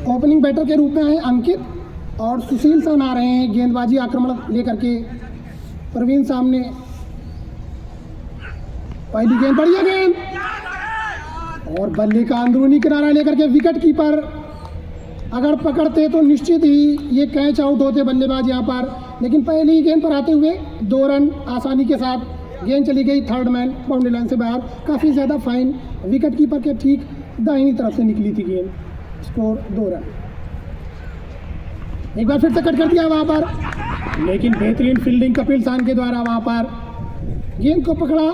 Opening batter के रूप में आए अंकित और सुशील सन आ रहे हैं गेंदबाजी आक्रमण लेकर के। प्रवीण सामने, पहली गेंद, बढ़िया गेंद और बल्ले का अंदरूनी किनारा लेकर के विकेट कीपर अगर पकड़ते तो निश्चित ही ये कैच आउट होते बल्लेबाज यहाँ पर, लेकिन पहली गेंद पर आते हुए 2 रन आसानी के साथ गेंद चली गई थर्ड मैन बाउंड्री लाइन से बाहर। काफ़ी ज़्यादा फाइन, विकेट कीपर के ठीक दाहिनी तरफ से निकली थी गेंद। Score 2 run. एक बार फिर से कट कर दिया वहाँ पर, लेकिन बेहतरीन फील्डिंग कपिल सान के द्वारा वहाँ पर गेंद को पकड़ा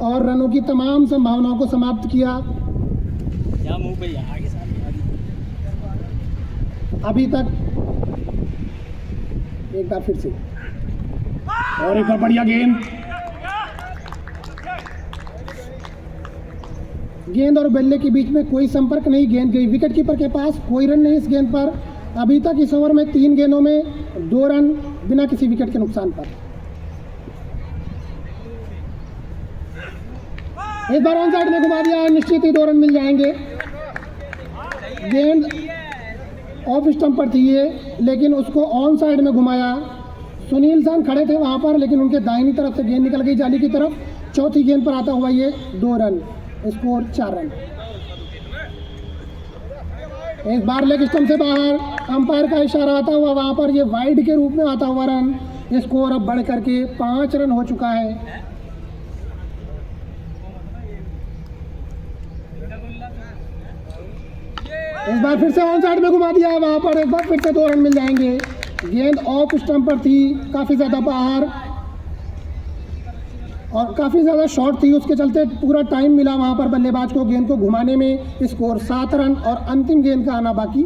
और रनों की तमाम संभावनाओं को समाप्त किया। अभी तक एक बार फिर से और एक बार बढ़िया गेंद और बल्ले के बीच में कोई संपर्क नहीं, गेंद गई विकेट कीपर के पास, कोई रन नहीं इस गेंद पर। अभी तक इस ओवर में 3 गेंदों में 2 रन बिना किसी विकेट के नुकसान पर। इस बार ऑन साइड में घुमा दिया, निश्चित ही 2 रन मिल जाएंगे। गेंद ऑफ स्टंप पर थी ये, लेकिन उसको ऑन साइड में घुमाया। सुनील सन खड़े थे वहाँ पर, लेकिन उनके दाहिनी तरफ से गेंद निकल गई जाली की तरफ। चौथी गेंद पर आता हुआ ये 2 रन, स्कोर 4 रन। इस बार लेग स्टंप से बाहर, अंपायर का इशारा आता हुआ वहाँ पर ये वाइड के रूप में आता हुआ रन। स्कोर अब बढ़ करके 5 रन हो चुका है। इस बार फिर से ऑन साइड में घुमा दिया है वहाँ पर, एक बार फिर से 2 रन मिल जाएंगे। गेंद ऑफ स्टंप पर थी, काफ़ी ज़्यादा बाहर और काफ़ी ज़्यादा शॉर्ट थी, उसके चलते पूरा टाइम मिला वहाँ पर बल्लेबाज को गेंद को घुमाने में। स्कोर 7 रन और अंतिम गेंद का आना बाकी।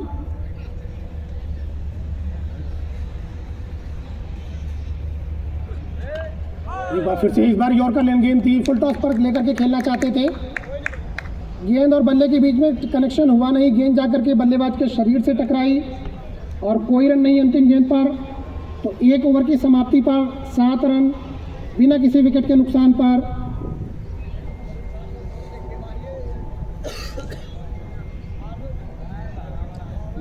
एक बार फिर से, इस बार यॉर्कर लेन गेंद थी, फुल टॉस पर लेकर के खेलना चाहते थे। गेंद और बल्ले के बीच में कनेक्शन हुआ नहीं, गेंद जाकर के बल्लेबाज के शरीर से टकराई और कोई रन नहीं अंतिम गेंद पर। तो 1 ओवर की समाप्ति पर 7 रन बिना किसी विकेट के नुकसान पर।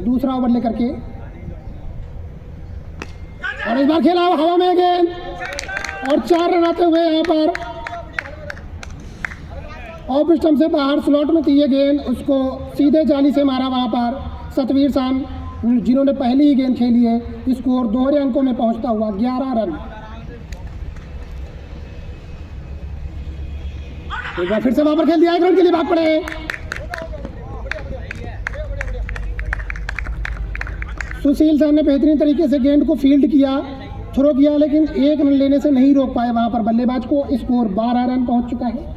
दूसरा ओवर लेकर के और इस बार खेला हवा में गेंद और 4 रन आते हुए यहाँ पर ऑफ स्टंप से बाहर स्लॉट में थी ये गेंद, उसको सीधे जाली से मारा वहाँ पर सतवीर सान, जिन्होंने पहली ही गेंद खेली है। स्कोर 2 अंकों में पहुँचता हुआ 11 रन। एक बार फिर से वहाँ पर खेल दिया, 1 रन के लिए भाग पड़े। सुशील सान ने बेहतरीन तरीके से गेंद को फील्ड किया, थ्रो किया, लेकिन 1 रन लेने से नहीं रोक पाए वहाँ पर बल्लेबाज को। स्कोर 12 रन पहुँच चुका है।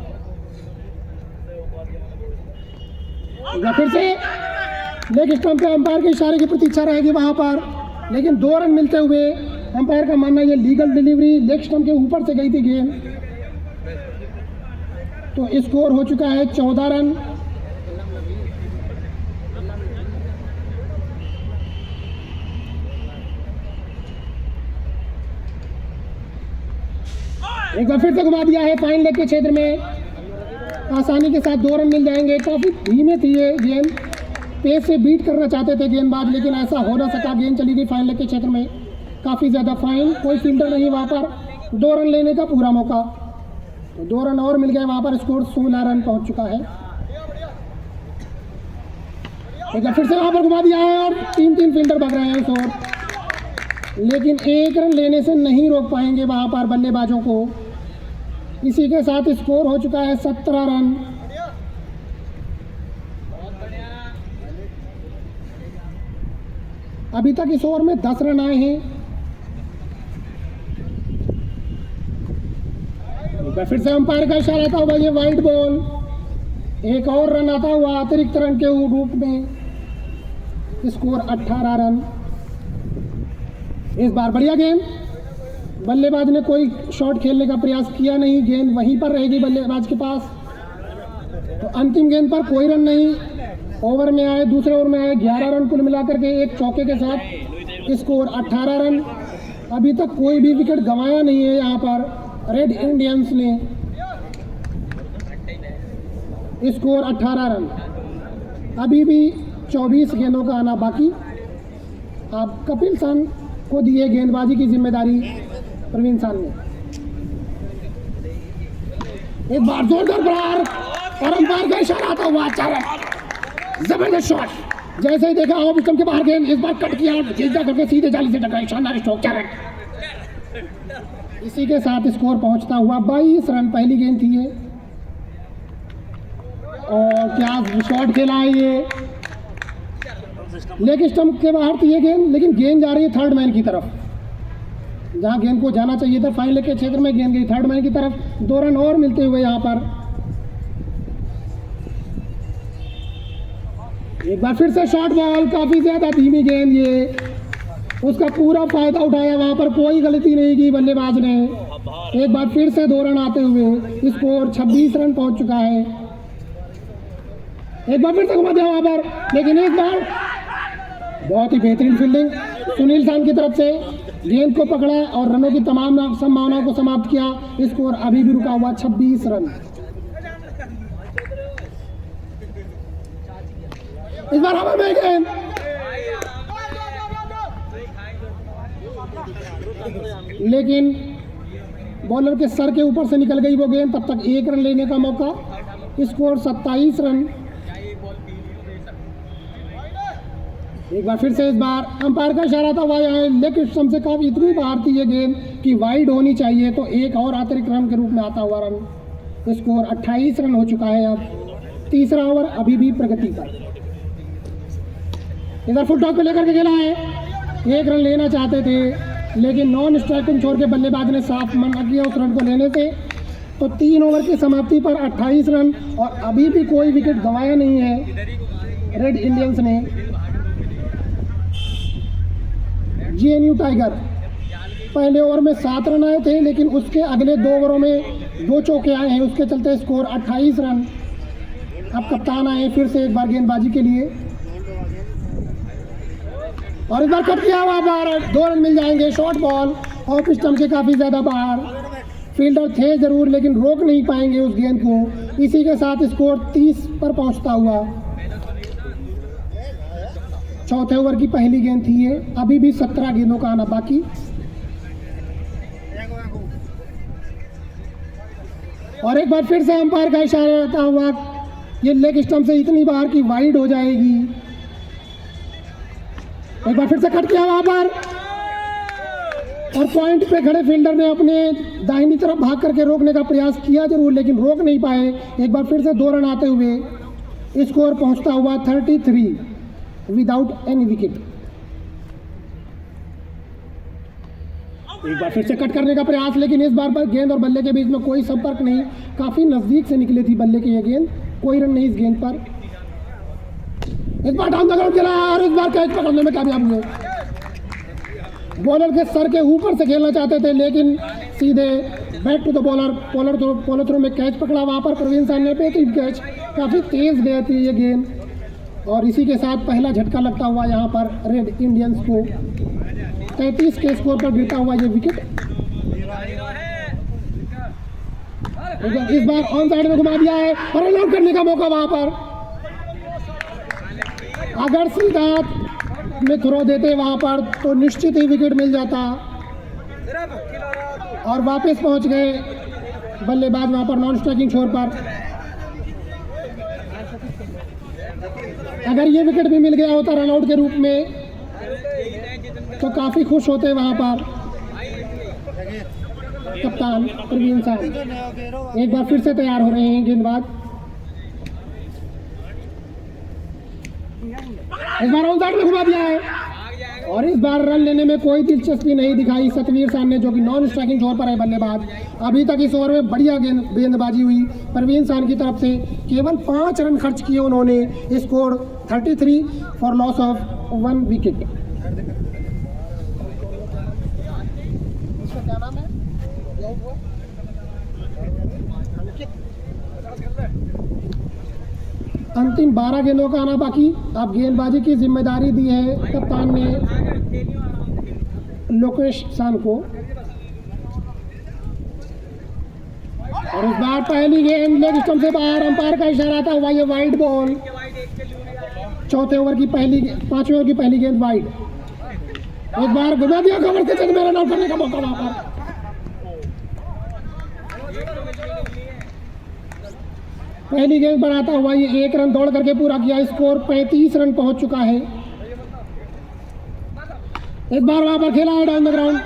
फिर से लेग स्टंप पे अंपायर के इशारे की प्रतीक्षा रहेगी वहां पर, लेकिन 2 रन मिलते हुए अंपायर का मानना ये लीगल डिलीवरी, लेग स्टंप के ऊपर से गई थी गेंद। तो स्कोर हो चुका है 14 रन। एक बार फिर से घुमा दिया है फाइन लेग के क्षेत्र में, आसानी के साथ 2 रन मिल जाएंगे। काफ़ी धीमे थी ये गेंद, पेस से बीट करना चाहते थे गेंदबाज, लेकिन ऐसा हो ना सका। गेंद चली गई फाइन लेग के क्षेत्र में, काफ़ी ज़्यादा फाइन, कोई फील्डर नहीं वहाँ पर। 2 रन लेने का पूरा मौका, तो 2 रन और मिल गए वहाँ पर। स्कोर 16 रन पहुँच चुका है। एक बार फिर से वहाँ पर घुमा दिया है और 3 फील्डर भाग रहे हैं शॉट, लेकिन 1 रन लेने से नहीं रोक पाएंगे वहाँ पर बल्लेबाजों को। इसी के साथ स्कोर हो चुका है 17 रन। अभी तक इस ओवर में 10 रन आए हैं। फिर से अंपायर का इशारा था भाई, ये वाइड बॉल। एक और रन आता हुआ अतिरिक्त रन के रूप में। Score 18 run. इस बार बढ़िया गेंद, बल्लेबाज ने कोई शॉट खेलने का प्रयास किया नहीं, गेंद वहीं पर रहेगी बल्लेबाज के पास। तो अंतिम गेंद पर कोई रन नहीं। ओवर में आए, दूसरे ओवर में आए 11 रन कुल मिलाकर के, एक चौके के साथ। Score 18 run. अभी तक कोई भी विकेट गंवाया नहीं है यहाँ पर रेड इंडियंस ने। Score 18 run. अभी भी 24 गेंदों का आना बाकी। अब कपिल सन को दी है गेंदबाजी की जिम्मेदारी प्रवीण सन ने। एक बार जोरदार प्रहार और अंपायर का इशारा आता हुआ 4 रन। जबरदस्त शॉट। जैसे ही देखा ऑफ स्टंप के बाहर गेंद, इस बार कट किया, जीजा करके सीधे जाली से टकराई। शानदार स्ट्रोक, 4 रन। इसी के साथ स्कोर पहुंचता हुआ 22 रन। पहली गेंद थी ये, और क्या शॉट खेला है ये। लेग स्टंप के बाहर थी ये गेंद, लेकिन गेंद जा रही है थर्ड मैन की तरफ, जहां गेंद को जाना चाहिए था। फाइनल के क्षेत्र में गेंद गई थर्ड मैन की तरफ। 2 रन और मिलते हुए यहाँ पर एक बार फिर से शॉर्ट बॉल, काफी ज्यादा धीमी गेंद ये, उसका पूरा फायदा उठाया। वहां पर कोई गलती नहीं की बल्लेबाज ने। एक बार फिर से 2 रन आते हुए स्कोर 26 रन पहुंच चुका है। एक बार फिर से घुमा दिया वहां पर, लेकिन इस बार बहुत ही बेहतरीन फील्डिंग सुनील सान की तरफ से। गेंद को पकड़ा और रनों की तमाम संभावनाओं को समाप्त किया। स्कोर अभी भी रुका हुआ 26 रन। इस बार हवा में गेंद, लेकिन बॉलर के सर के ऊपर से निकल गई वो गेंद। तब तक 1 रन लेने का मौका। Score 27 run. एक बार फिर से इस बार अंपायर का इशारा था वहाँ लेग स्टंप से काफी इतनी बाहर थी ये गेंद कि वाइड होनी चाहिए, तो एक और अतिरिक्त रन के रूप में आता हुआ रन। स्कोर 28 रन हो चुका है। अब तीसरा ओवर अभी भी प्रगति पर। इधर फुल टॉप पे लेकर के खेला है। 1 रन लेना चाहते थे, लेकिन नॉन स्ट्राइकिंग छोड़ के बल्लेबाज ने साफ मना किया उस रन को लेने से। तो 3 ओवर की समाप्ति पर 28 रन, और अभी भी कोई विकेट गंवाया नहीं है रेड इंडियंस ने। GNU टाइगर पहले ओवर में 7 रन आए थे, लेकिन उसके अगले 2 ओवरों में 2 चौके आए हैं। उसके चलते स्कोर 28 रन। अब कप्तान आए फिर से एक बार गेंदबाजी के लिए, और इस बार कट किया वहाँ पर 2 रन मिल जाएंगे। शॉर्ट बॉल ऑफ स्टंप के काफ़ी ज़्यादा बाहर। फील्डर थे जरूर, लेकिन रोक नहीं पाएंगे उस गेंद को। इसी के साथ स्कोर 30 पर पहुँचता हुआ। चौथे ओवर की पहली गेंद थी ये। अभी भी 17 गेंदों का आना बाकी। और एक बार फिर से अंपायर का इशारा रहता हुआ ये लेग स्टंप से इतनी बाहर की वाइड हो जाएगी। एक बार फिर से कट किया वहां पर, और पॉइंट पे खड़े फील्डर ने अपने दाहिनी तरफ भाग करके रोकने का प्रयास किया जरूर, लेकिन रोक नहीं पाए। एक बार फिर से 2 रन आते हुए स्कोर पहुंचता हुआ 33 विदाउट एनी विकेट। एक बार फिर से कट करने का प्रयास, लेकिन इस बार पर गेंद और बल्ले के बीच में कोई संपर्क नहीं। काफी नजदीक से निकली थी बल्ले की यह गेंद। कोई रन नहीं इस गेंद पर। इस बार डाउन द ग्राउंड खेला और इस बार कैच पकड़ने में कामयाब हुए। बॉलर के सर के ऊपर से खेलना चाहते थे, लेकिन सीधे back to the bowler throw में कैच पकड़ा वहां पर प्रवीण सान ने। बेहतरीन कैच, काफी तेज गई थी ये गेंद, और इसी के साथ पहला झटका लगता हुआ यहाँ पर रेड इंडियंस को। 33 के स्कोर पर गिरता हुआ ये विकेट। इस बार ऑन साइड में घुमा दिया है और रन आउट करने का मौका वहां पर। अगर सीधा में थ्रो देते वहां पर तो निश्चित ही विकेट मिल जाता, और वापस पहुंच गए बल्लेबाज वहां पर नॉन स्ट्राइकिंग छोर पर। अगर ये विकेट भी मिल गया होता रन आउट के रूप में तो काफी खुश होते वहां पर कप्तान प्रवीण सान। एक बार फिर से तैयार हो रहे हैं गेंदबाज। इस बार ऑन साइड में घुमा दिया है, और इस बार रन लेने में कोई दिलचस्पी नहीं दिखाई सतवीर सान ने, जो कि नॉन स्ट्राइकिंग छोर पर है बल्लेबाज। अभी तक इस ओवर में बढ़िया गेंदबाजी हुई प्रवीण सान की तरफ से। केवल 5 रन खर्च किए उन्होंने। Score 33 for loss of 1 wicket. इसका क्या नाम है? अंतिम 12 गेंदों का आना बाकी। अब गेंदबाजी की जिम्मेदारी दी है कप्तान ने लोकेश सान को, और इस बार पहली गेंद लेग स्टंप से बाहर, अंपायर का इशारा था, हुआ ये वाइड बॉल। चौथे ओवर की पहली, 5वें ओवर की पहली गेंद वाइड। एक बार घुमा दिया कवर के चल में, रन आउट करने का मौका वहां पर। पहली गेंद पर आता हुआ ये 1 रन दौड़ करके पूरा किया, स्कोर 35 रन पहुंच चुका है। एक बार वहां पर खेला है down the ground,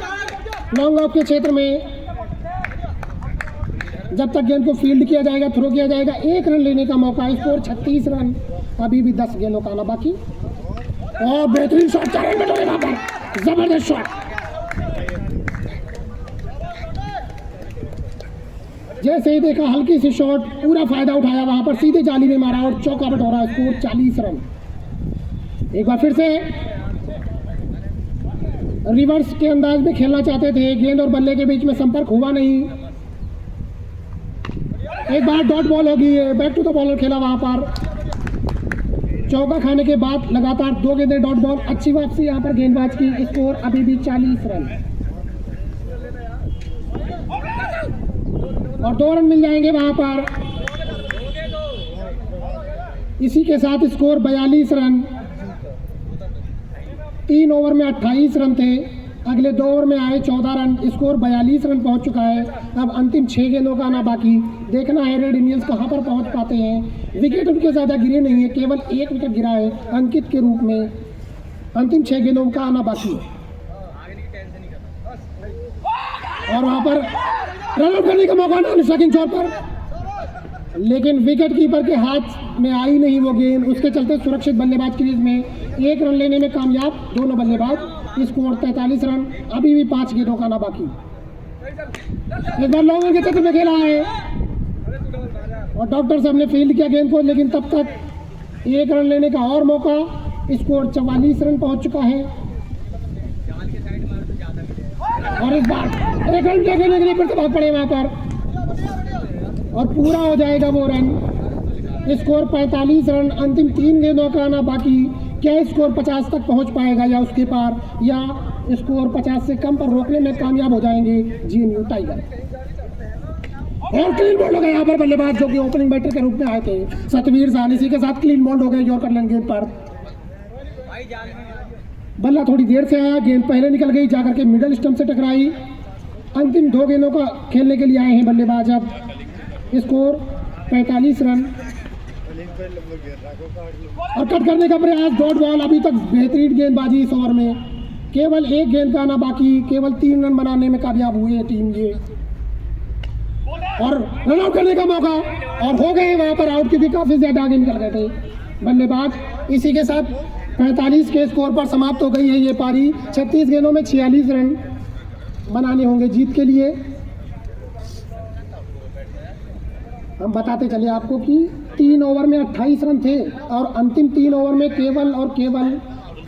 long off के क्षेत्र में। जब तक गेंद को फील्ड किया जाएगा, थ्रो किया जाएगा, 1 रन लेने का मौका। स्कोर 36 रन, अभी भी 10 गेंदों का आना बाकी। और बेहतरीन शॉट, 4 रन बटोरे वहां पर, जबरदस्त शॉट। जैसे ही देखा हल्की सी शॉट, पूरा फायदा उठाया, वहां पर सीधे जाली में मारा और चौका बटोरा। Score 40 run. एक बार फिर से रिवर्स के अंदाज में खेलना चाहते थे, गेंद और बल्ले के बीच में संपर्क हुआ नहीं। एक बार डॉट बॉल होगी, बैक टू द बॉलर खेला वहां पर। चौका खाने के बाद लगातार 2 गेंदें डॉट बॉल, अच्छी वापसी यहां पर गेंदबाज की। स्कोर अभी भी 40 रन और 2 रन मिल जाएंगे वहां पर। इसी के साथ स्कोर 42 रन। 3 ओवर में 28 रन थे, अगले 2 ओवर में आए 14 रन। स्कोर 42 रन पहुंच चुका है। अब अंतिम 6 गेंदों का आना बाकी। देखना है रेड इंडियंस कहां पर पहुंच पाते हैं। विकेट उनके ज़्यादा गिरे नहीं है, केवल 1 विकेट गिरा है अंकित के रूप में। अंतिम 6 गेंदों का आना बाकी और वहां पर रन आउट करने का मौका ना शॉकिंग चौर पर, लेकिन विकेट कीपर के हाथ में आई नहीं वो गेंद। उसके चलते सुरक्षित बल्लेबाज क्रीज में 1 रन लेने में कामयाब दोनों बल्लेबाज। स्कोर 43 रन, अभी भी 5 गेंदों का आना बाकी। इस बार लॉन्ग के चक्कर में खेला है और डॉक्टर साहब ने फील्ड किया गेंद को, लेकिन तब तक 1 रन लेने का और मौका। स्कोर 44 रन पहुंच चुका है और इस बार 1 रन लेने के लिए फिर से भाग पड़े वहां पर और पूरा हो जाएगा वो रन। स्कोर 45 रन, अंतिम 3 गेंदों का आना बाकी। क्या स्कोर 50 तक पहुंच पाएगा या उसके पार, या स्कोर 50 से कम पर रोकने में कामयाब हो जाएंगे जीएनयू टाइगर। और क्लीन बोल्ड हो गए यहाँ पर बल्लेबाज जो कि ओपनिंग बैटर के रूप में आए थे, सतवीर साहन। इसी के साथ क्लीन बोल्ड हो गए यॉर्कर लेन गेंद पर। बल्ला थोड़ी देर से आया, गेंद पहले निकल गई, जाकर के मिडल स्टंप से टकराई। अंतिम 2 गेंदों का खेलने के लिए आए हैं बल्लेबाज। अब स्कोर 45 रन और कट करने का प्रयास, डॉट बॉल। अभी तक बेहतरीन गेंदबाजी इस ओवर में, केवल 1 गेंद का आना बाकी। केवल 3 रन बनाने में कामयाब हुई है टीम ये और रन आउट करने का मौका और हो गए वहां पर आउट, क्योंकि काफी ज्यादा आगे निकल गए थे बल्लेबाज। इसी के साथ 45 के स्कोर पर समाप्त हो गई है ये पारी। 36 गेंदों में 46 रन बनाने होंगे जीत के लिए। हम बताते चले आपको कि 3 ओवर में 28 रन थे और अंतिम 3 ओवर में केवल और केवल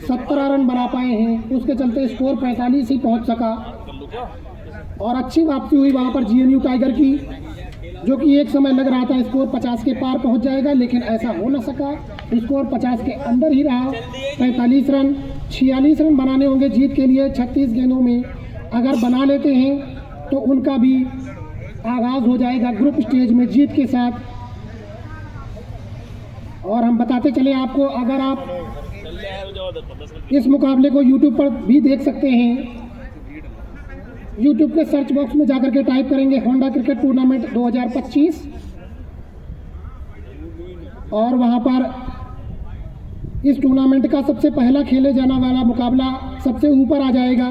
17 रन बना पाए हैं। उसके चलते स्कोर 45 ही पहुंच सका और अच्छी वापसी हुई वहां पर जीएनयू टाइगर की, जो कि एक समय लग रहा था स्कोर 50 के पार पहुंच जाएगा, लेकिन ऐसा हो ना सका। स्कोर 50 के अंदर ही रहा। 45 रन, 46 रन बनाने होंगे जीत के लिए 36 गेंदों में। अगर बना लेते हैं तो उनका भी आगाज हो जाएगा ग्रुप स्टेज में जीत के साथ। और हम बताते चले आपको, अगर आप इस मुकाबले को YouTube पर भी देख सकते हैं। YouTube के सर्च बॉक्स में जाकर के टाइप करेंगे होंडा क्रिकेट टूर्नामेंट 2025 और वहां पर इस टूर्नामेंट का सबसे पहला खेले जाने वाला मुकाबला सबसे ऊपर आ जाएगा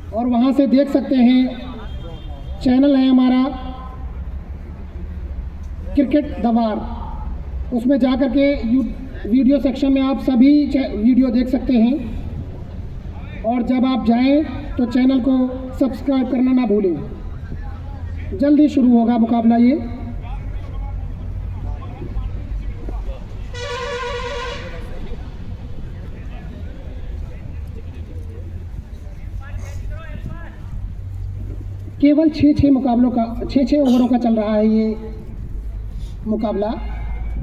और वहां से देख सकते हैं। चैनल है हमारा क्रिकेट दवार, उसमें जाकर के वीडियो सेक्शन में आप सभी वीडियो देख सकते हैं और जब आप जाएं तो चैनल को सब्सक्राइब करना ना भूलें। जल्दी शुरू होगा मुकाबला ये। केवल 6 मुकाबलों का 6 ओवरों का चल रहा है ये मुकाबला,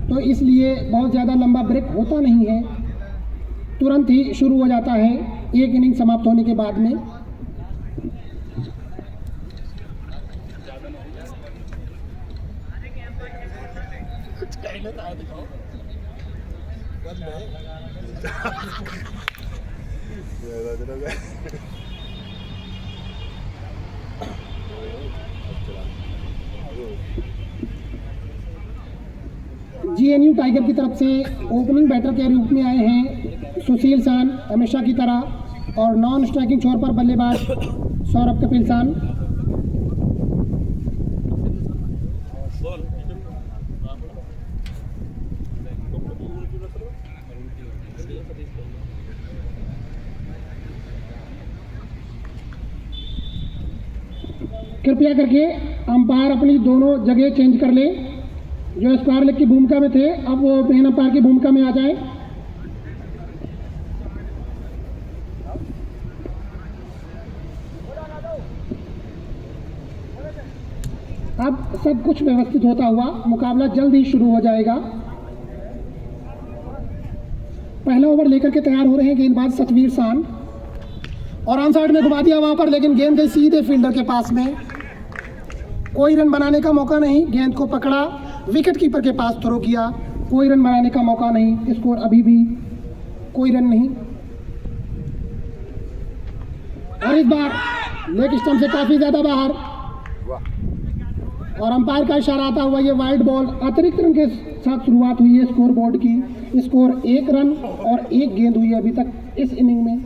तो इसलिए बहुत ज़्यादा लंबा ब्रेक होता नहीं है, तुरंत ही शुरू हो जाता है 1 इनिंग समाप्त होने के बाद में। जीएनयू टाइगर की तरफ से ओपनिंग बैटर के रूप में आए हैं सुशील सान हमेशा की तरह, और नॉन स्ट्राइकिंग छोर पर बल्लेबाज सौरभ कपिल सान। कृपया करके अंपायर अपनी दोनों जगह चेंज कर ले। जो स्क्वायर लेग की भूमिका में थे अब वो मेन अंपायर की भूमिका में आ जाए। अब सब कुछ व्यवस्थित होता हुआ मुकाबला जल्द ही शुरू हो जाएगा। पहला ओवर लेकर के तैयार हो रहे हैं गेंदबाज सतवीर सान, और ऑन साइड में घुमा दिया वहां पर, लेकिन गेंद गई सीधे फील्डर के पास में। कोई रन बनाने का मौका नहीं। गेंद को पकड़ा, विकेट कीपर के पास थ्रो किया, कोई रन बनाने का मौका नहीं। स्कोर अभी भी कोई रन नहीं। और इस बार लेग स्टंप से काफी ज्यादा बाहर, और अंपायर का इशारा आता हुआ ये वाइड बॉल। अतिरिक्त रन के साथ शुरुआत हुई है स्कोर बोर्ड की। स्कोर 1 रन और 1 गेंद हुई है अभी तक इस इनिंग में।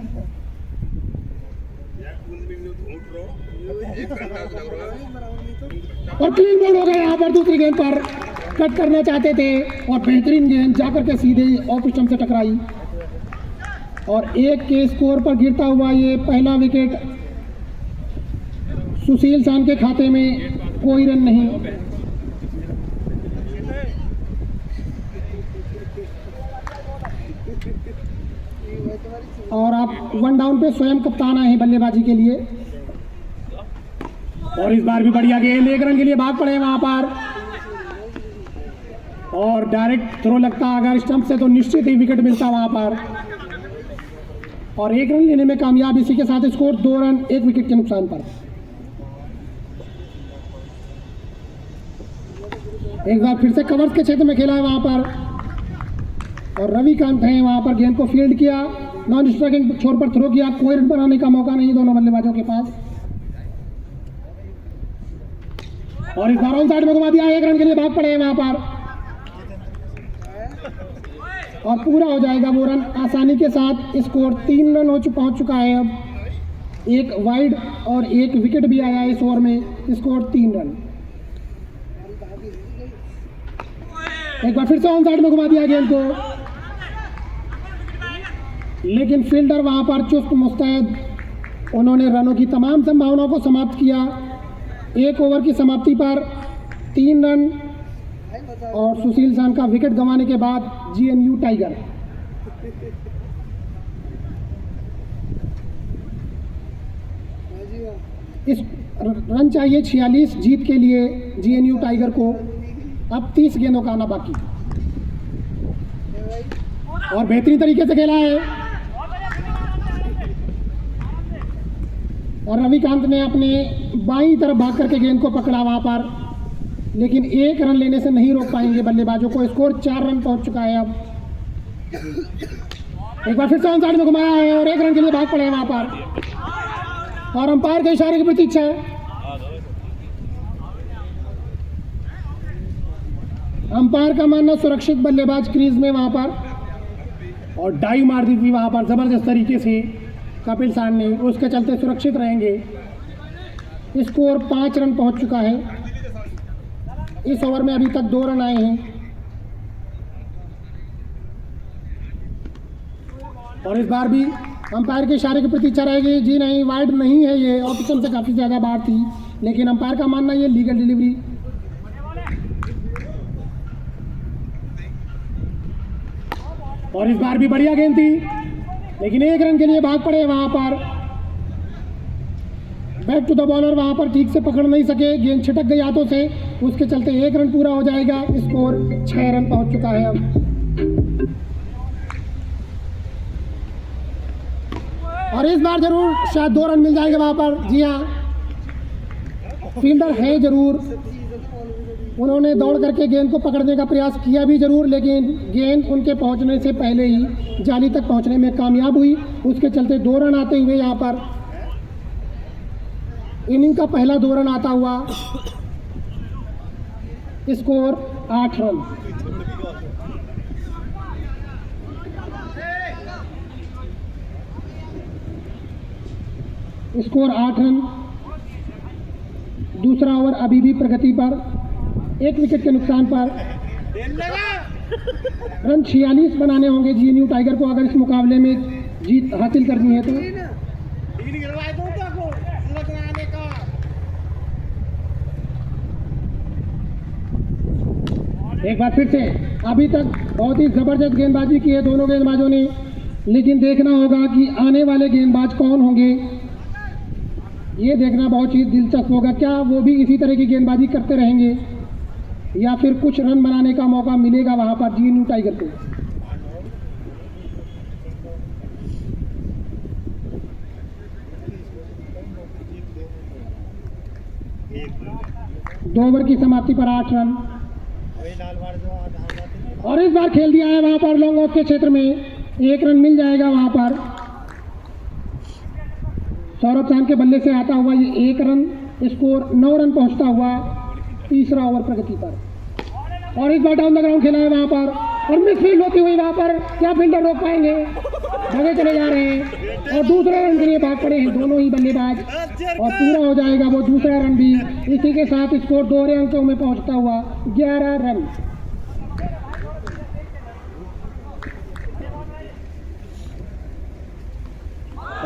और क्लीन बोल्ड हो गया यहाँ पर। दूसरी गेंद पर कट करना चाहते थे और बेहतरीन गेंद जाकर के सीधे ऑफ स्टंप से टकराई, और 1 के स्कोर पर गिरता हुआ ये पहला विकेट सुशील सान के खाते में। कोई रन नहीं। और आप 1 डाउन पे स्वयं कप्तान आए हैं बल्लेबाजी के लिए। और इस बार भी बढ़िया गेंद, 1 रन के लिए भाग पड़े वहां पर, और डायरेक्ट थ्रो लगता अगर स्टंप से तो निश्चित ही विकेट मिलता वहां पर, और 1 रन लेने में कामयाब। इसी के साथ स्कोर 2 रन 1 विकेट के नुकसान पर। एक बार फिर से कवर्स के क्षेत्र में खेला है वहां पर, और रविकांत हैं वहां पर। गेंद को फील्ड किया, नॉन स्ट्राइकिंग छोर पर थ्रो किया। कोई रन बनाने का मौका नहीं दोनों बल्लेबाजों के पास। और इस बार ऑन साइड में घुमा दिया, 1 रन के लिए भाग पड़े हैं वहां पर, और पूरा हो जाएगा वो रन आसानी के साथ। स्कोर 3 रन पहुंच चुका है अब। 1 वाइड और 1 विकेट भी आया इस ओवर में। Score 3 run. एक बार फिर से ऑन साइड में घुमा दिया गेंद को, लेकिन फील्डर वहां पर चुस्त मुस्तैद। उन्होंने रनों की तमाम संभावनाओं को समाप्त किया। 1 ओवर की समाप्ति पर 3 रन, और सुशील सान का विकेट गंवाने के बाद जीएनयू टाइगर। इस रन चाहिए 46 जीत के लिए जीएनयू टाइगर को। अब 30 गेंदों का आना बाकी, और बेहतरीन तरीके से खेला है। और रविकांत ने अपने बाईं तरफ भाग करके गेंद को पकड़ा वहां पर, लेकिन 1 रन लेने से नहीं रोक पाएंगे बल्लेबाजों को। स्कोर 4 रन पहुंच चुका है अब। एक बार फिर से ऑन साइड में घुमाया है, और 1 रन के लिए भाग पड़े वहां पर, और अंपायर के इशारे की प्रतीक्षा है। अंपायर का मानना सुरक्षित बल्लेबाज क्रीज में वहां पर, और डाई मार दी थी वहां पर जबरदस्त तरीके से कपिल सान ने। उसके चलते सुरक्षित रहेंगे। स्कोर 5 रन पहुंच चुका है। इस ओवर में अभी तक 2 रन आए हैं, और इस बार भी अंपायर के इशारे की प्रतीक्षा रहेगी। जी नहीं, वाइड नहीं है, ये ऑप्शन से काफी ज्यादा बाहर थी, लेकिन अंपायर का मानना ये लीगल डिलीवरी। और इस बार भी बढ़िया गेंद थी, लेकिन 1 रन के लिए भाग पड़े वहां पर। बैक टू द बॉलर वहां पर ठीक से पकड़ नहीं सके, गेंद छिटक गई हाथों से। उसके चलते 1 रन पूरा हो जाएगा। स्कोर 6 रन पहुंच चुका है अब। और इस बार जरूर शायद 2 रन मिल जाएंगे वहां पर। जी हाँ, फील्डर है जरूर, उन्होंने दौड़ करके गेंद को पकड़ने का प्रयास किया भी जरूर, लेकिन गेंद उनके पहुंचने से पहले ही जाली तक पहुंचने में कामयाब हुई। उसके चलते 2 रन आते हुए यहाँ पर इनिंग का पहला 2 रन आता हुआ, स्कोर 8 रन। Score 8 run. दूसरा ओवर अभी भी प्रगति पर, 1 विकेट के नुकसान पर। रन 46 बनाने होंगे जीएनयू टाइगर को अगर इस मुकाबले में जीत हासिल करनी है तो। एक बार फिर से, अभी तक बहुत ही जबरदस्त गेंदबाजी की है दोनों गेंदबाजों ने, लेकिन देखना होगा कि आने वाले गेंदबाज कौन होंगे, ये देखना बहुत ही दिलचस्प होगा। क्या वो भी इसी तरह की गेंदबाजी करते रहेंगे या फिर कुछ रन बनाने का मौका मिलेगा वहां पर जीएनयू टाइगर को। दो ओवर की समाप्ति पर 8 रन और इस बार खेल दिया है वहां पर लॉन्ग ऑफ के क्षेत्र में, 1 रन मिल जाएगा वहां पर। सौरभ चांद के बल्ले से आता हुआ ये 1 रन, स्कोर 9 रन पहुंचता हुआ तीसरा ओवर प्रगति पर। और इस बार डाउन द ग्राउंड खेला है वहां पर और मिसफील्ड होती हुई वहां पर, क्या फील्डर रोक पाएंगे, भागे चले जा रहे हैं और दूसरे रन के लिए भाग पड़े हैं दोनों ही बल्लेबाज और पूरा हो जाएगा वो दूसरा रन भी। इसी के साथ स्कोर 2 अंकों में पहुंचता हुआ 11 रन।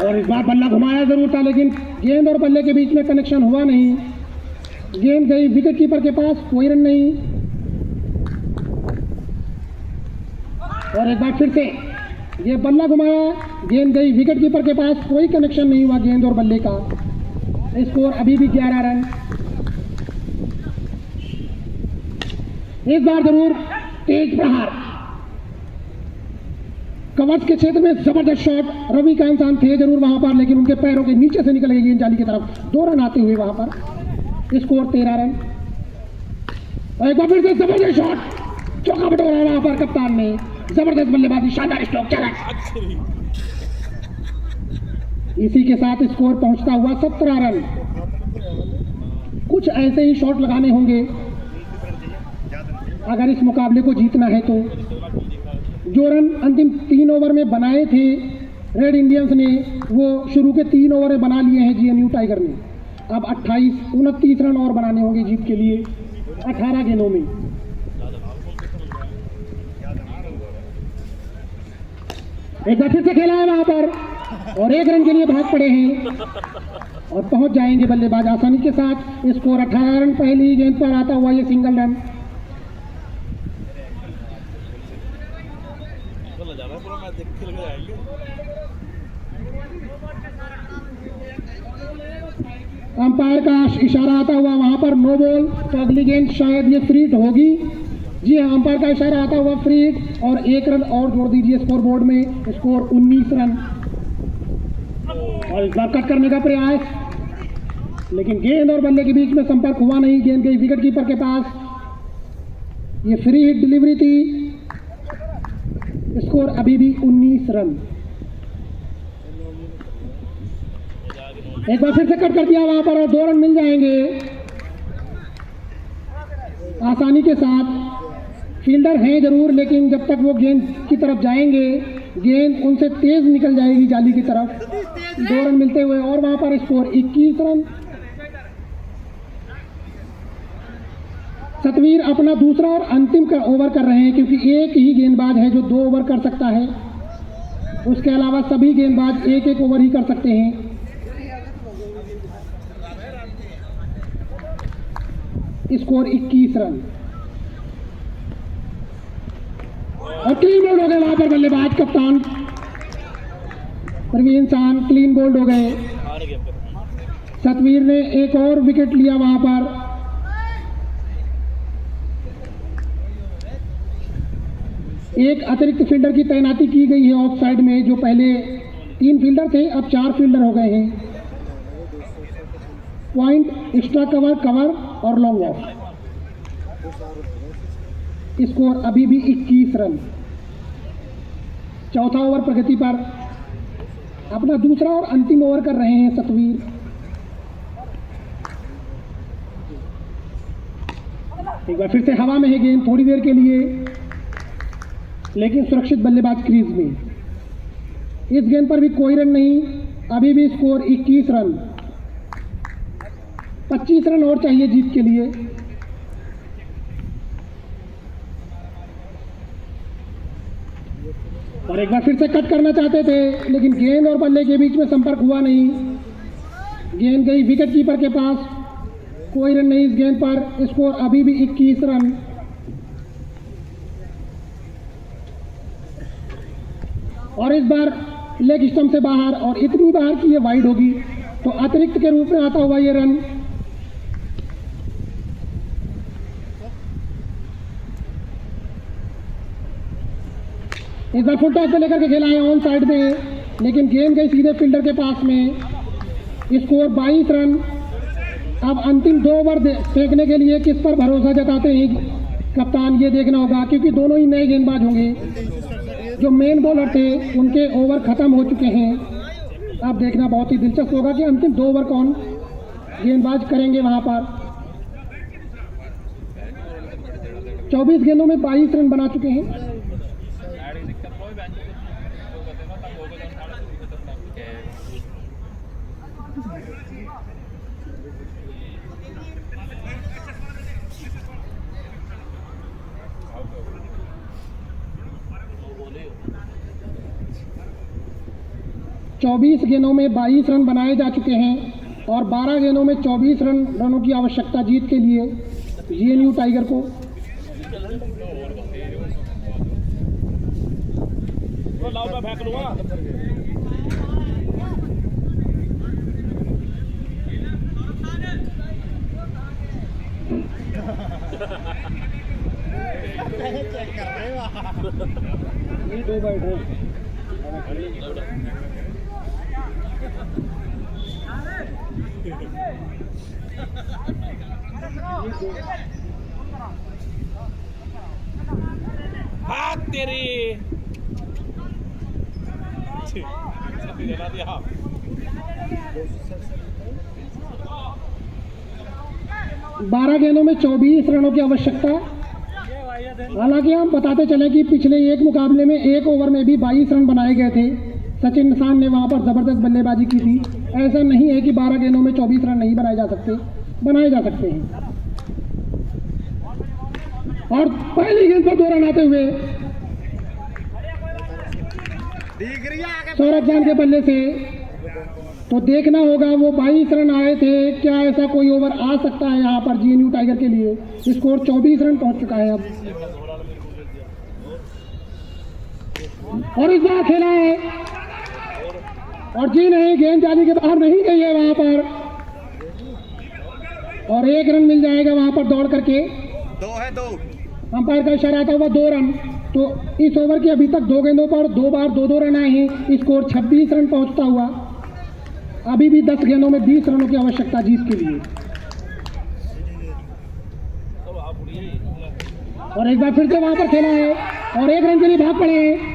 और इस बार बल्ला घुमाया जरूर था, लेकिन गेंद और बल्ले के बीच में कनेक्शन हुआ नहीं। गेंद गई विकेट कीपर के पास, कोई रन नहीं। और एक बार फिर से ये बल्ला घुमाया, गेंद गई विकेट कीपर के पास, कोई कनेक्शन नहीं हुआ गेंद और बल्ले का। स्कोर अभी भी 11 रन। इस बार जरूर तेज प्रहार, कवच के क्षेत्र में जबरदस्त शॉट, रविकांत चांद थे जरूर वहां पर, लेकिन उनके पैरों के नीचे से निकल गई गेंद जाली की तरफ। 2 रन आते हुए वहां पर, स्कोर 13 रन। और एक बार फिर से जबरदस्त शॉट, चौका बटोरा वहां पर कप्तान ने, जबरदस्त बल्लेबाजी, शानदार स्ट्रोक, चला। इसी के साथ स्कोर पहुंचता हुआ 17 रन। कुछ ऐसे ही शॉट लगाने होंगे अगर इस मुकाबले को जीतना है तो। जो रन अंतिम 3 ओवर में बनाए थे रेड इंडियंस ने, वो शुरू के 3 ओवर में बना लिए हैं जीएनयू टाइगर ने। अब 29 रन और बनाने होंगे जीत के लिए 18 गेंदों में। एक बार फिर से खेला है वहां पर और 1 रन के लिए भाग पड़े हैं और पहुंच जाएंगे बल्लेबाज आसानी के साथ। Score 18 run. पहली गेंद पर आता हुआ ये सिंगल रन। अंपायर का इशारा आता हुआ वहां पर नो बॉल, तो अगली गेंद शायद ये फ्री हिट होगी। जी हाँ, अंपायर का इशारा आता हुआ फ्री हिट और 1 रन और जोड़ दीजिए स्कोर बोर्ड में। Score 19 run. और इस बार कट करने का प्रयास, लेकिन गेंद और बल्ले के बीच में संपर्क हुआ नहीं। गेंद गई विकेट कीपर के पास, ये फ्री हिट डिलीवरी थी। स्कोर अभी भी 19 रन। एक बार फिर से कट कर दिया वहां पर और 2 रन मिल जाएंगे आसानी के साथ। फील्डर हैं जरूर, लेकिन जब तक वो गेंद की तरफ जाएंगे, गेंद उनसे तेज निकल जाएगी जाली की तरफ। 2 रन मिलते हुए और वहां पर स्कोर 21 रन। सतवीर अपना दूसरा और अंतिम का ओवर कर रहे हैं, क्योंकि एक ही गेंदबाज है जो 2 ओवर कर सकता है। उसके अलावा सभी गेंदबाज 1-1 ओवर ही कर सकते हैं। Score 21 run. और क्लीन बोल्ड हो गए वहां पर बल्लेबाज कप्तान प्रवीण चांद, क्लीन बोल्ड हो गए। सतवीर ने एक और विकेट लिया वहां पर। एक अतिरिक्त फील्डर की तैनाती की गई है ऑफ साइड में, जो पहले 3 फील्डर थे अब 4 फील्डर हो गए हैं। पॉइंट, एक्स्ट्रा कवर, कवर और लॉन्ग ऑफ। स्कोर अभी भी 21 रन। चौथा ओवर प्रगति पर, अपना दूसरा और अंतिम ओवर कर रहे हैं सतवीर। एक बार फिर से हवा में है गेंद थोड़ी देर के लिए, लेकिन सुरक्षित बल्लेबाज क्रीज में। इस गेंद पर भी कोई रन नहीं, अभी भी स्कोर 21 रन। 25 रन और चाहिए जीत के लिए। और एक बार फिर से कट करना चाहते थे, लेकिन गेंद और बल्ले के बीच में संपर्क हुआ नहीं। गेंद गई विकेट कीपर के पास, कोई रन नहीं इस गेंद पर। स्कोर अभी भी 21 रन। और इस बार लेग स्टंप से बाहर, और इतनी बाहर कि ये वाइड होगी, तो अतिरिक्त के रूप में आता हुआ ये रन। इस बार फुल टॉस पे लेकर के खेला है ऑन साइड में, लेकिन गेंद गई सीधे फील्डर के पास में। Score 22 run. अब अंतिम 2 ओवर फेंकने के लिए किस पर भरोसा जताते हैं कप्तान, ये देखना होगा, क्योंकि दोनों ही नए गेंदबाज होंगे। जो मेन बॉलर थे उनके ओवर खत्म हो चुके हैं। अब देखना बहुत ही दिलचस्प होगा कि अंतिम 2 ओवर कौन गेंदबाज करेंगे वहां पर। 24 गेंदों में 22 रन बना चुके हैं। चौबीस गेंदों में 22 रन बनाए जा चुके हैं, और 12 गेंदों में 24 रनों की आवश्यकता जीत के लिए जीएनयू टाइगर को। ये 2 बैट है। हाथ तेरी 12 गेंदों में 24 रनों की आवश्यकता। हालांकि हम बताते चले कि पिछले एक मुकाबले में 1 ओवर में भी 22 रन बनाए गए थे। सचिन निशान ने वहां पर जबरदस्त बल्लेबाजी की थी। ऐसा नहीं है कि 12 गेंदों में 24 रन नहीं बनाए जा सकते, बनाए जा सकते हैं। और पहली गेंद पर 2 रन आते हुए सौरभ जान के बल्ले से, तो देखना होगा वो 22 रन आए थे, क्या ऐसा कोई ओवर आ सकता है यहाँ पर जीएनयू टाइगर के लिए। स्कोर 24 रन पहुंच चुका है अब। और इस बार खेला है, और जी नहीं, गेंद जाली के बाहर नहीं गई है वहां पर, और 1 रन मिल जाएगा वहां पर दौड़ करके। 2 है 2। अंपायर का इशारा आता हुआ 2 रन। तो इस ओवर के अभी तक 2 गेंदों पर 2 बार 2-2 रन आए हैं। स्कोर 26 रन पहुंचता हुआ। अभी भी 10 गेंदों में 20 रनों की आवश्यकता जीत के लिए। और एक बार फिर से वहां पर खेला है, और 1 रन के लिए भाग पड़े हैं।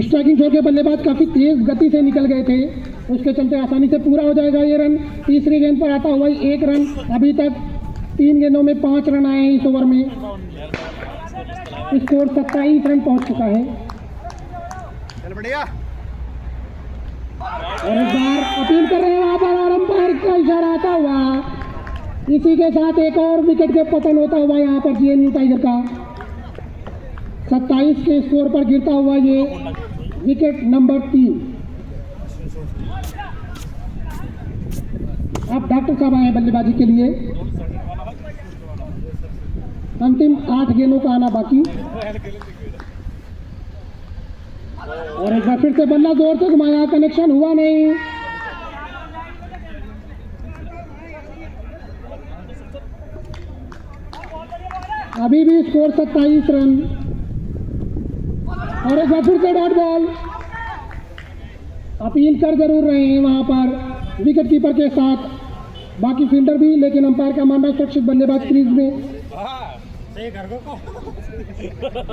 स्ट्राइकिंग छोड़ के बल्लेबाज काफी तेज गति से निकल गए थे, उसके चलते आसानी से पूरा हो जाएगा ये रन। तीसरी गेंद पर आता हुआ 1 रन। अभी तक 3 गेंदों में 5 रन आए हैं इस ओवर में। स्कोर 27 रन पहुंच चुका है। चल बढ़िया। और इस बार अपील कर रहे हैं वहां पर, और अंपायर का इशारा आता हुआ। इसी के साथ एक और विकेट के पतन होता हुआ यहाँ पर जीएनयू टाइगर का। 27 के स्कोर पर गिरता हुआ ये विकेट नंबर 3। अब डॉक्टर साहब आए बल्लेबाजी के लिए। अंतिम 8 गेंदों का आना बाकी। और एक बार फिर से बल्ला जोर से घुमाया, कनेक्शन हुआ नहीं। अभी भी स्कोर 27 रन। और एक बार फिर से डॉट बॉल। अपील कर जरूर रहे हैं वहां पर विकेट कीपर के साथ बाकी फील्डर भी, लेकिन अंपायर का मानना सुरक्षित बल्लेबाज क्रीज में।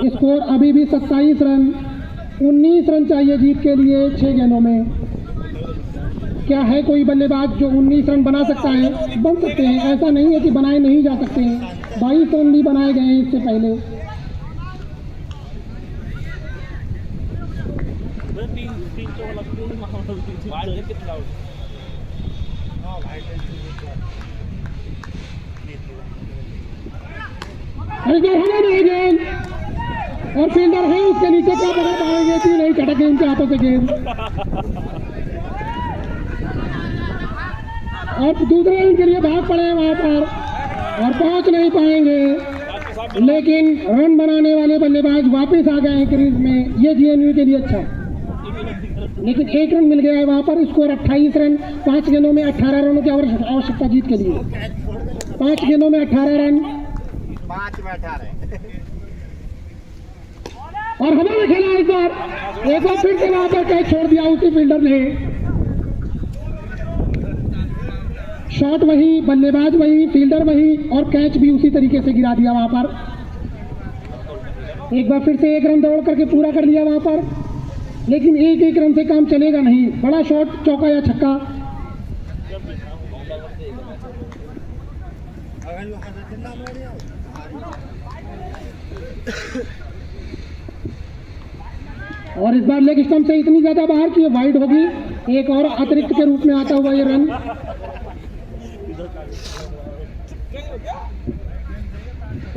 स्कोर अभी भी 27 रन, 19 रन चाहिए जीत के लिए 6 गेंदों में। क्या है कोई बल्लेबाज जो 19 रन बना सकता है? बन सकते हैं, ऐसा नहीं है कि बनाए नहीं जा सकते हैं। 22 रन भी बनाए गए हैं इससे पहले। हवा में गेंद और फील्डर है उसके नीचे, क्या पकड़ पाएंगे कि नहीं? चटक गई उनके हाथों से गेंद और दूसरे रन के लिए भाग पड़े वहां पर और पहुंच नहीं पाएंगे, लेकिन रन बनाने वाले बल्लेबाज वापस आ गए हैं क्रीज में। ये जीएनयू के लिए अच्छा, लेकिन 1 रन मिल गया है वहां पर। स्कोर 28 रन, 5 गेंदों में 18 रनों की आवश्यकता जीत के लिए। 5 गेंदों में 18 रन, 5 में 18 और हवा में खेला इस बार। एक बार फिर से वहां पर कैच छोड़ दिया उसी फील्डर ने। शॉट वही, बल्लेबाज वही, फील्डर वही और कैच भी उसी तरीके से गिरा दिया वहां पर। एक बार फिर से 1 रन दौड़ करके पूरा कर लिया वहां पर, लेकिन 1 रन से काम चलेगा नहीं। बड़ा शॉट, चौका या छक्का। और इस बार लेग स्टंप से इतनी ज्यादा बाहर की वाइड होगी। एक और अतिरिक्त के रूप में आता हुआ ये रन।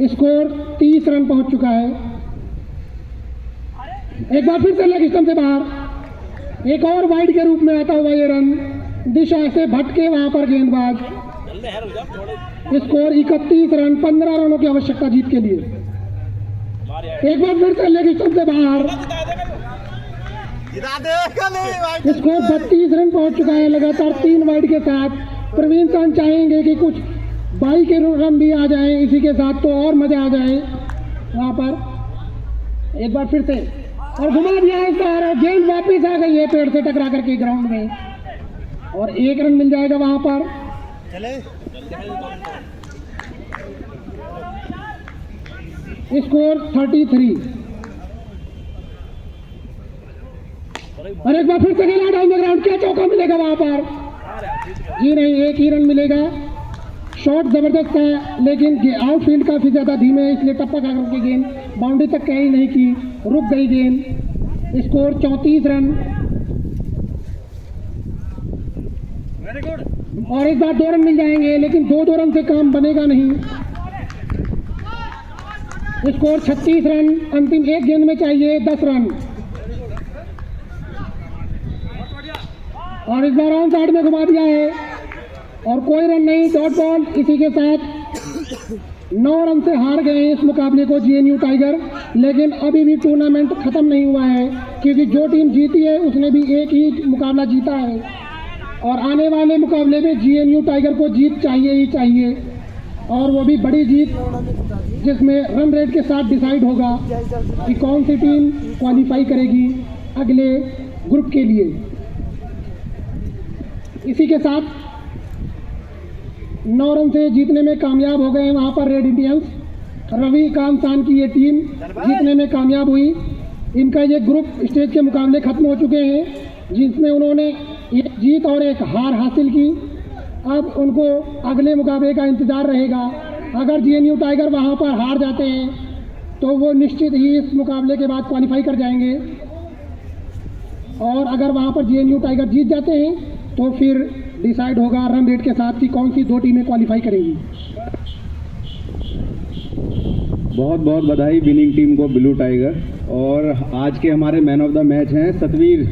स्कोर 30 रन पहुंच चुका है। एक बार फिर से लेग स्टंप से बाहर, एक और वाइड के रूप में आता हुआ ये रन। दिशा से भटके वहां पर गेंदबाज। स्कोर 31 रन, 15 रनों की आवश्यकता जीत के लिए। एक बार फिर से लेग स्टंप से बाहर। स्कोर 32 रन पहुंच चुका है लगातार 3 वाइड के साथ। प्रवीण सान चाहेंगे कि कुछ 22 के रन भी आ जाएं इसी के साथ, तो और मजा आ जाए वहां पर। एक बार फिर से और घुमा दिया इस बार, और गेंद वापस आ गई है पेड़ से टकरा करके ग्राउंड में, और 1 रन मिल जाएगा वहां पर। स्कोर 33। और एक बार फिर से खेला डाउन द ग्राउंड। क्या चौका मिलेगा वहां पर? जी नहीं, 1 ही रन मिलेगा। शॉट जबरदस्त है, लेकिन आउटफील्ड काफी ज्यादा धीमे है, इसलिए टप्पा खा करके गेंद बाउंड्री तक कैरी नहीं की, रुक गई गेंद। Score 34 run. Very good. और इस बार 2 रन मिल जाएंगे, लेकिन 2 रन से काम बनेगा नहीं। Score 36 run. अंतिम 1 गेंद में चाहिए 10 रन। और इस बार ऑन साइड में घुमा दिया है और कोई रन नहीं, डॉट बॉल। इसी के साथ 9 रन से हार गए इस मुकाबले को जीएनयू टाइगर। लेकिन अभी भी टूर्नामेंट खत्म नहीं हुआ है, क्योंकि जो टीम जीती है उसने भी 1 ही मुकाबला जीता है, और आने वाले मुकाबले में जीएनयू टाइगर को जीत चाहिए ही चाहिए, और वो भी बड़ी जीत, जिसमें रन रेट के साथ डिसाइड होगा कि कौन सी टीम क्वालिफाई करेगी अगले ग्रुप के लिए। इसी के साथ 9 रन से जीतने में कामयाब हो गए हैं वहां पर रेड इंडियंस। रवि कामसान की ये टीम जीतने में कामयाब हुई। इनका ये ग्रुप स्टेज के मुकाबले खत्म हो चुके हैं, जिसमें उन्होंने 1 जीत और 1 हार हासिल की। अब उनको अगले मुकाबले का इंतजार रहेगा। अगर जीएनयू टाइगर वहां पर हार जाते हैं तो वो निश्चित ही इस मुकाबले के बाद क्वालिफाई कर जाएंगे, और अगर वहां पर जीएनयू टाइगर जीत जाते हैं तो फिर डिसाइड होगा रन रेट के साथ कि कौन सी 2 टीमें क्वालिफाई करेंगी। बहुत बहुत बधाई विनिंग टीम को, ब्लू टाइगर। और आज के हमारे मैन ऑफ द मैच हैं सतवीर